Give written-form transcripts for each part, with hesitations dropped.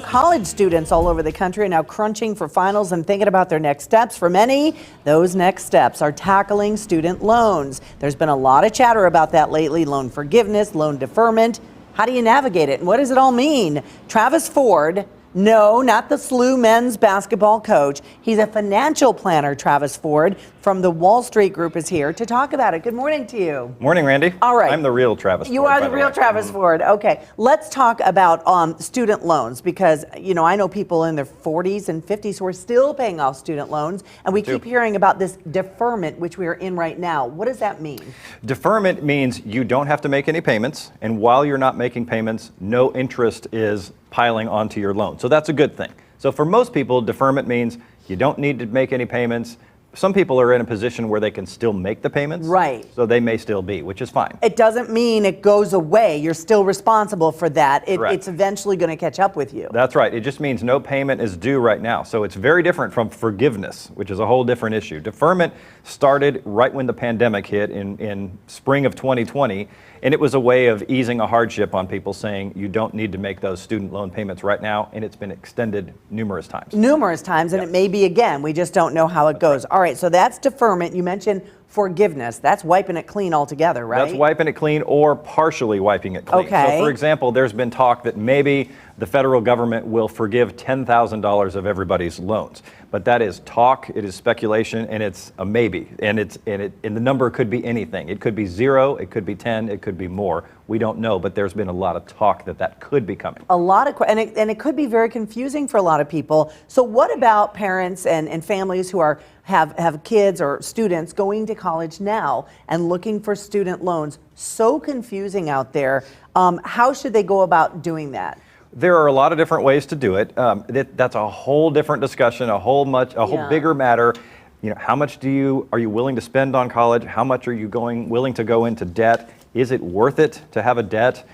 College students all over the country are now crunching for finals and thinking about their next steps. For many, those next steps are tackling student loans. There's been a lot of chatter about that lately: loan forgiveness, loan deferment. How do you navigate it, and what does it all mean? Travis Ford, no, not the SLU men's basketball coach. He's a financial planner. Travis Ford from the Wallstreet Group is here to talk about it. Good morning to you. Morning, Randy. All right. I'm the real Travis Ford. You are the real Travis Ford. Okay. Let's talk about student loans, because, you know, I know people in their 40s and 50s who are still paying off student loans, and we keep hearing about this deferment, which we are in right now. What does that mean? Deferment means you don't have to make any payments, and while you're not making payments, no interest is piling onto your loan. So that's a good thing. So for most people, deferment means you don't need to make any payments. Some people are in a position where they can still make the payments. Right. So they may still be, which is fine. It doesn't mean it goes away. You're still responsible for that. It's eventually going to catch up with you. That's right. It just means no payment is due right now. So it's very different from forgiveness, which is a whole different issue. Deferment started right when the pandemic hit in spring of 2020. And it was a way of easing a hardship on people, saying you don't need to make those student loan payments right now, and it's been extended numerous times. Numerous times, and it may be again. We just don't know how it goes. All right, so that's deferment. You mentioned forgiveness. That's wiping it clean altogether, right? That's wiping it clean or partially wiping it clean. Okay. So, for example, there's been talk that maybe the federal government will forgive $10,000 of everybody's loans. But that is talk, it is speculation, and it's a maybe. And the number could be anything. It could be 0, it could be 10, it could be more. We don't know, but there's been a lot of talk that could be coming. A lot of, and it could be very confusing for a lot of people. So what about parents and families who have kids or students going to college now and looking for student loans? So confusing out there. How should they go about doing that? There are a lot of different ways to do it. That's a whole different discussion, a whole bigger matter. You know, how much are you willing to spend on college? How much are you willing to go into debt? Is it worth it to have a debt?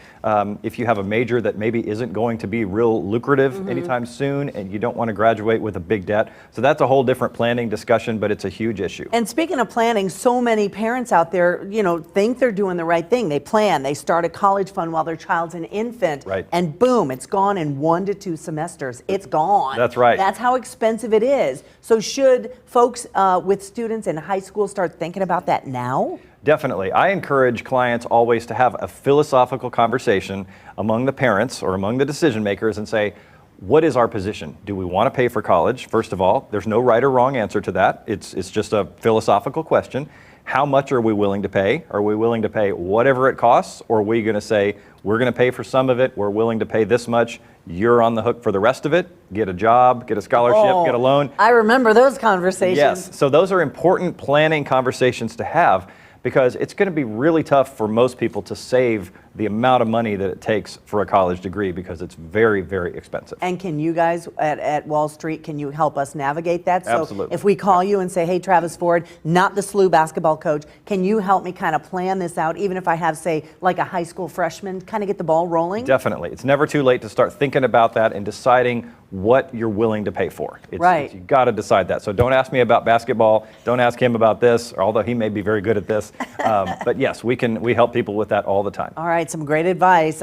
If you have a major that maybe isn't going to be real lucrative anytime soon, and you don't want to graduate with a big debt. So that's a whole different planning discussion, but it's a huge issue. And speaking of planning, so many parents out there, you know, think they're doing the right thing. They plan, they start a college fund while their child's an infant, right, and boom, it's gone in 1 to 2 semesters. It's gone. That's right. That's how expensive it is. So should folks with students in high school start thinking about that now? Definitely. I encourage clients always to have a philosophical conversation among the parents or among the decision makers and say, what is our position? Do we want to pay for college? First of all, there's no right or wrong answer to that. It's just a philosophical question. How much are we willing to pay? Are we willing to pay whatever it costs? Or are we going to say, we're going to pay for some of it, we're willing to pay this much, you're on the hook for the rest of it, get a job, get a scholarship, get a loan? I remember those conversations. Yes, so those are important planning conversations to have, because it's going to be really tough for most people to save the amount of money that it takes for a college degree, because it's very, very expensive. And can you guys at Wallstreet, can you help us navigate that? Absolutely. So if we call you and say, hey, Travis Ford, not the SLU basketball coach, can you help me kind of plan this out, even if I have, say, like a high school freshman, kind of get the ball rolling? Definitely. It's never too late to start thinking about that and deciding what you're willing to pay for. Right. You've got to decide that. So don't ask me about basketball. Don't ask him about this, although he may be very good at this. But yes, we help people with that all the time. All right, some great advice.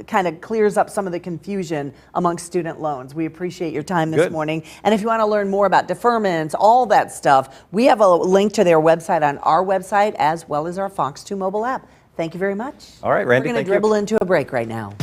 Kind of clears up some of the confusion amongst student loans. We appreciate your time this morning. And if you want to learn more about deferments, all that stuff, we have a link to their website on our website, as well as our Fox 2 mobile app. Thank you very much. All right, Randy, we're going to dribble into a break right now.